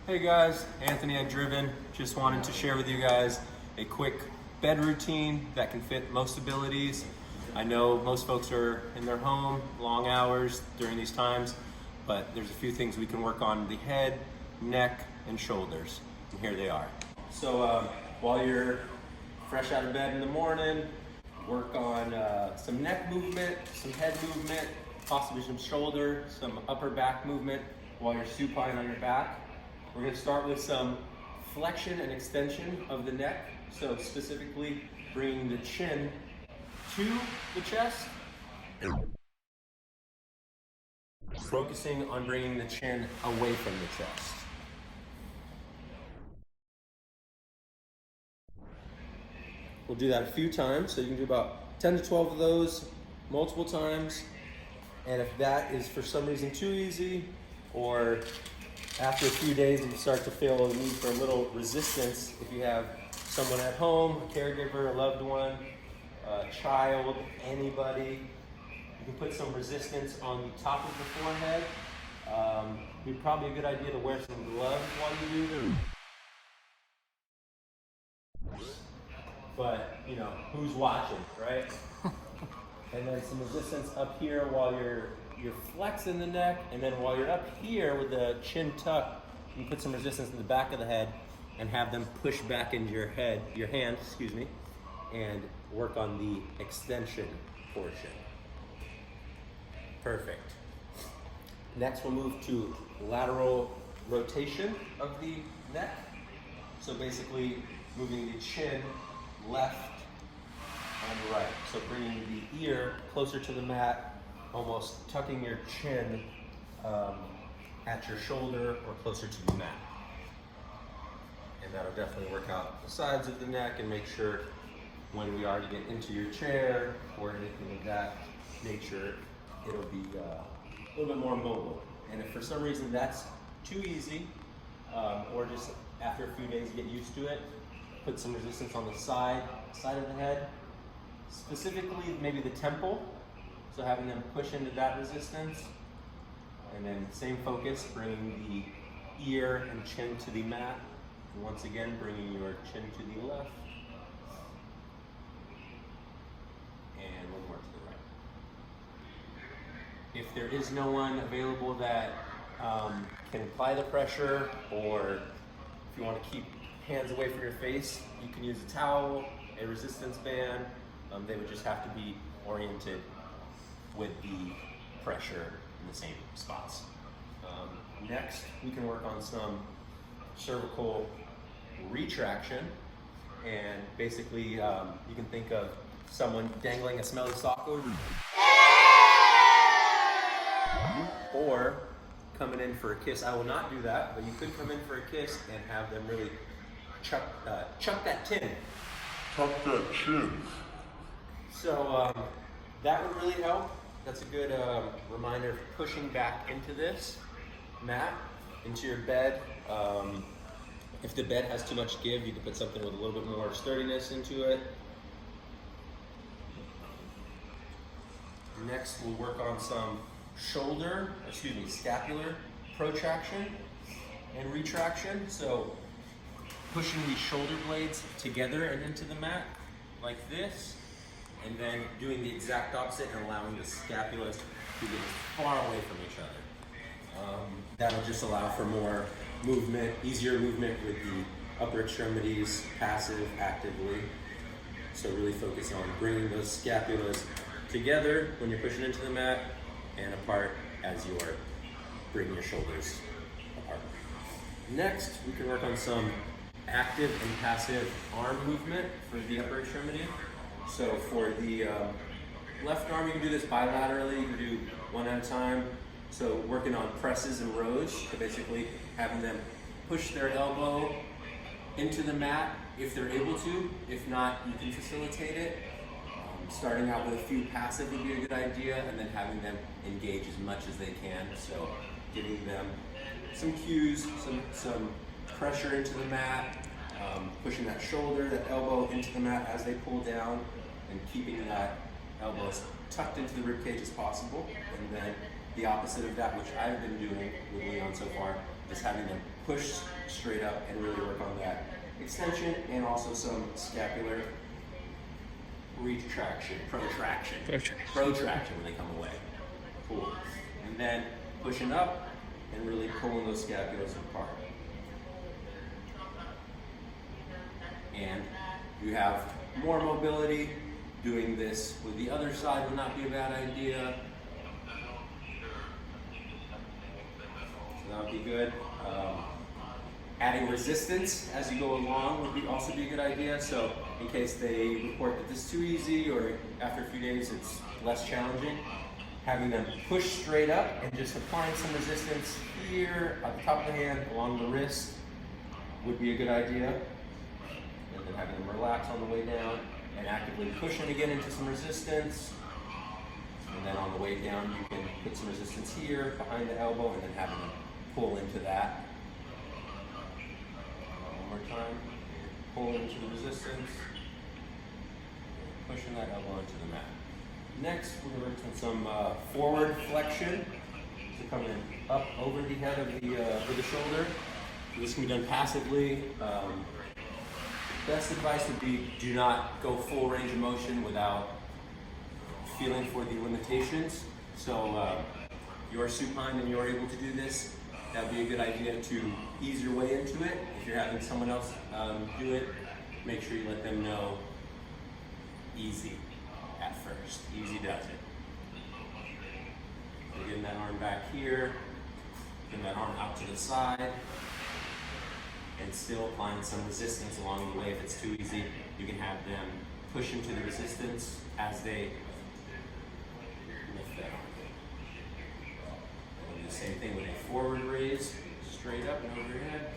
Hey guys, Anthony at Driven. Just wanted to share with you guys a quick bed routine that can fit most abilities. I know most folks are in their home, long hours during these times, but there's a few things we can work on: the head, neck, and shoulders. And here they are. So while you're fresh out of bed in the morning, work on some neck movement, some head movement, possibly some shoulder, some upper back movement while you're supine on your back. We're going to start with some flexion and extension of the neck. So specifically bringing the chin to the chest, focusing on bringing the chin away from the chest. We'll do that a few times, so you can do about 10 to 12 of those multiple times. And if that is for some reason too easy, or after a few days you start to feel a need for a little resistance, if you have someone at home, a caregiver, a loved one, a child, anybody, you can put some resistance on the top of the forehead. It'd be probably a good idea to wear some gloves while you do this. But, you know, who's watching, right? And then some resistance up here while you're flexing the neck, and then while you're up here with the chin tucked, you can put some resistance in the back of the head and have them push back into your hand, and work on the extension portion. Perfect. Next we'll move to lateral rotation of the neck. So basically moving the chin left and right. So bringing the ear closer to the mat, almost tucking your chin at your shoulder or closer to the mat. And that'll definitely work out the sides of the neck and make sure when we already get into your chair or anything of that nature, it'll be a little bit more mobile. And if for some reason that's too easy, or just after a few days get used to it, put some resistance on the side of the head, specifically maybe the temple. So having them push into that resistance, and then same focus, bringing the ear and chin to the mat, and once again bringing your chin to the left, and one more to the right. If there is no one available that can apply the pressure, or if you want to keep hands away from your face, you can use a towel, a resistance band. They would just have to be oriented with the pressure in the same spots. Next, we can work on some cervical retraction, and basically you can think of someone dangling a smelly sock over you, or coming in for a kiss. I will not do that, but you could come in for a kiss and have them really chuck that tin. Tuck that chin. So that would really help. That's a good reminder of pushing back into this mat, into your bed. If the bed has too much give, you can put something with a little bit more sturdiness into it. Next, we'll work on some scapular protraction and retraction. So pushing these shoulder blades together and into the mat like this, and then doing the exact opposite and allowing the scapulas to get far away from each other. That'll just allow for more movement, easier movement with the upper extremities, passive, actively. So really focus on bringing those scapulas together when you're pushing into the mat, and apart as you are bringing your shoulders apart. Next, we can work on some active and passive arm movement for the upper extremity. So for the left arm, you can do this bilaterally. You can do one at a time. So working on presses and rows, so basically having them push their elbow into the mat if they're able to. If not, you can facilitate it. Starting out with a few passive would be a good idea, and then having them engage as much as they can. So giving them some cues, some pressure into the mat, pushing that shoulder, that elbow into the mat as they pull down, and keeping that elbow as tucked into the rib cage as possible. And then the opposite of that, which I've been doing with Leon so far, is having them push straight up and really work on that extension and also some scapular protraction when they come away. Cool. And then pushing up and really pulling those scapulas apart. And you have more mobility. Doing this with the other side would not be a bad idea. So that would be good. Adding resistance as you go along would also be a good idea. So in case they report that this is too easy or after a few days it's less challenging, having them push straight up and just applying some resistance here at the top of the hand along the wrist would be a good idea. And then having them relax on the way down and actively pushing again into some resistance. And then on the way down you can put some resistance here behind the elbow and then having them pull into that. One more time. Pull into the resistance. Pushing that elbow into the mat. Next, we're going to work on some forward flexion. So coming up over the head of the shoulder. So this can be done passively. Best advice would be do not go full range of motion without feeling for the limitations. So you're supine and you're able to do this, that would be a good idea to ease your way into it. If you're having someone else do it, make sure you let them know easy at first. Easy does it. So getting that arm back here, getting that arm out to the side, and still applying some resistance along the way. If it's too easy, you can have them push into the resistance as they lift that arm. And do the same thing with a forward raise, straight up and over your head.